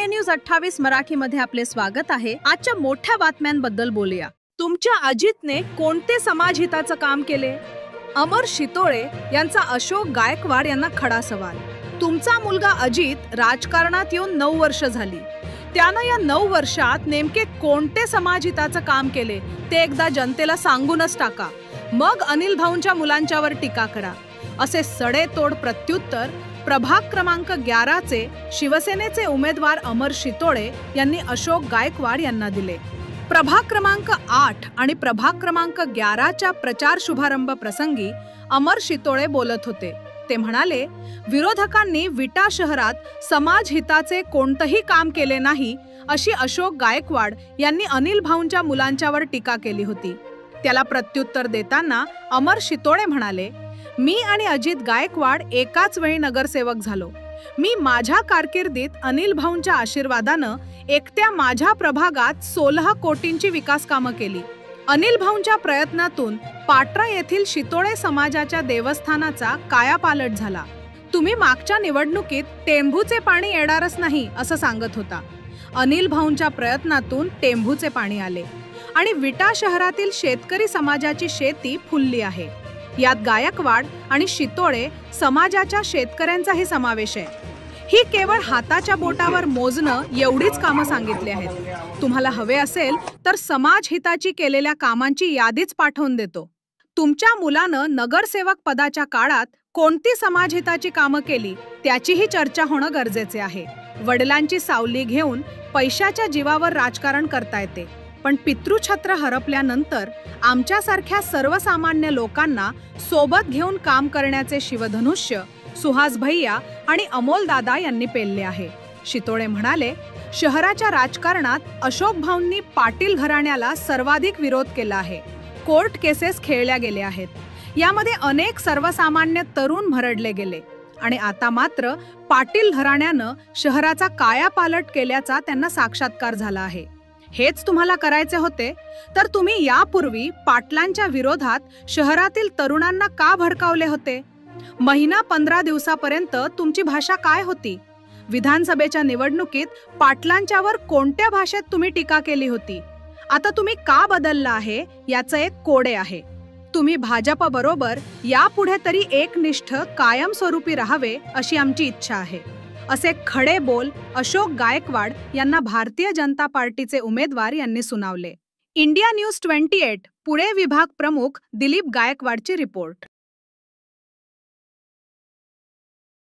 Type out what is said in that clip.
News 28 मराठीमध्ये आपले स्वागत आहे। आजच्या मोठ्या बातम्यांबद्दल बोलूया। तुमच्या अजितने कोणते समाजहिताचं काम केले? अमर शितोळे यांचा अशोक गायकवाड यांना खडा सवाल। तुमचा मुलगा अजित राजकारणात येऊन 9 वर्ष झाली। त्यानं या 9 वर्षात नेमके कोणते समाजहिताचं काम केले ते एकदा जनतेला सांगूनच टाका, मग अनिल भाऊंच्या मुलांच्यावर टीका करा, असे सडेतोड प्रत्युत्तर प्रभाग क्रमांक 11 चे शिवसेनेचे उमेदवार अमर शितोळे यांनी अशोक गायकवाड यांना दिले। प्रभाग क्रमांक 8 आणि प्रभाग क्रमांक 11 च्या प्रचार शुभारंभ प्रसंगी अमर शितोळे बोलत होते। ते म्हणाले, विरोधकांनी विटा शहरात समाजहिताचे कोणतेही काम केले नाही अशी अशोक गायकवाड यांनी अनिल भाऊंच्या मुलांच्यावर टीका केली होती। त्याला प्रत्युत्तर देताना अमर शितोळे म्हणाले, मी आणि अजित गायकवाड एकाच वेळी नगरसेवक झालो। मी माझ्या कारकिर्दीत अनिल भाऊंच्या आशीर्वादानं एकट्या माझ्या प्रभागात 16 कोटींची विकास कामं केली। अनिल भाऊंच्या प्रयत्नातून पाटरा येथील शितोळे समाजाच्या देवस्थानाचा कायापालट झाला। तुम्ही मागच्या निवडणुकीत टेंभूचे पाणी येणारच नाही असं सांगत होता। अनिल भाऊंच्या प्रयत्नातून टेंभूचे पाणी आले आणि विटा शहरातील शेतकरी समाजाची शेती फुलली आहे। यात गायकवाड आणि शितोळे समाजाच्या शेतकऱ्यांचाही समावेश आहे। ही केवळ हाताच्या बोटावर मोजणं एवढीच कामं सांगितली आहेत। तुम्हाला हवे असेल तर समाजहिताची केलेल्या कामांची यादीच पाठवून देतो। तुमच्या मुलानं नगरसेवक पदाच्या काळात कोणती समाजहिताची कामं केली त्याचीही चर्चा होणं गरजेचे आहे। वडिलांची सावली घेऊन पैशाच्या जीवावर राजकारण करता येते, पण पितृछत्र हरपल्यानंतर आमच्यासारख्या सर्वसामान्य लोकांना सोबत घेऊन काम करण्याचे शिवधनुष्य सुहास भैया आणि अमोल दादा यांनी पेलले आहे। शितोळे म्हणाले, शहराच्या राजकारणात अशोक भाऊंनी पाटील घराण्याला सर्वाधिक विरोध केला आहे। कोर्ट केसेस खेळल्या गेल्या आहेत। यामध्ये अनेक सर्वसामान्य तरुण भरडले गेले आणि आता मात्र पाटील घराण्यानं शहराचा कायापालट केल्याचा त्यांना साक्षात्कार झाला आहे। हेच तुम्हाला करायचे होते तर तुम्ही यापूर्वी पाटलांच्या विरोधात शहरातील तरुणांना का भडकावले होते? महिना 15 दिवसापर्यंत तुमची भाषा काय होती? विधानसभेच्या निवडणुकीत पाटलांच्यावर कोणत्या भाषेत तुम्ही टीका केली होती? आता तुम्ही का बदलला आहे याचं एक कोडे आहे। तुम्ही भाजप बरोबर यापुढे तरी एकनिष्ठ कायमस्वरूपी राहावे अशी आमची इच्छा आहे, असे खडे बोल अशोक गायकवाड यांना भारतीय जनता पार्टीचे उमेदवार यांनी सुनावले। इंडिया न्यूज 28 पुणे विभाग प्रमुख दिलीप गायकवाडची रिपोर्ट।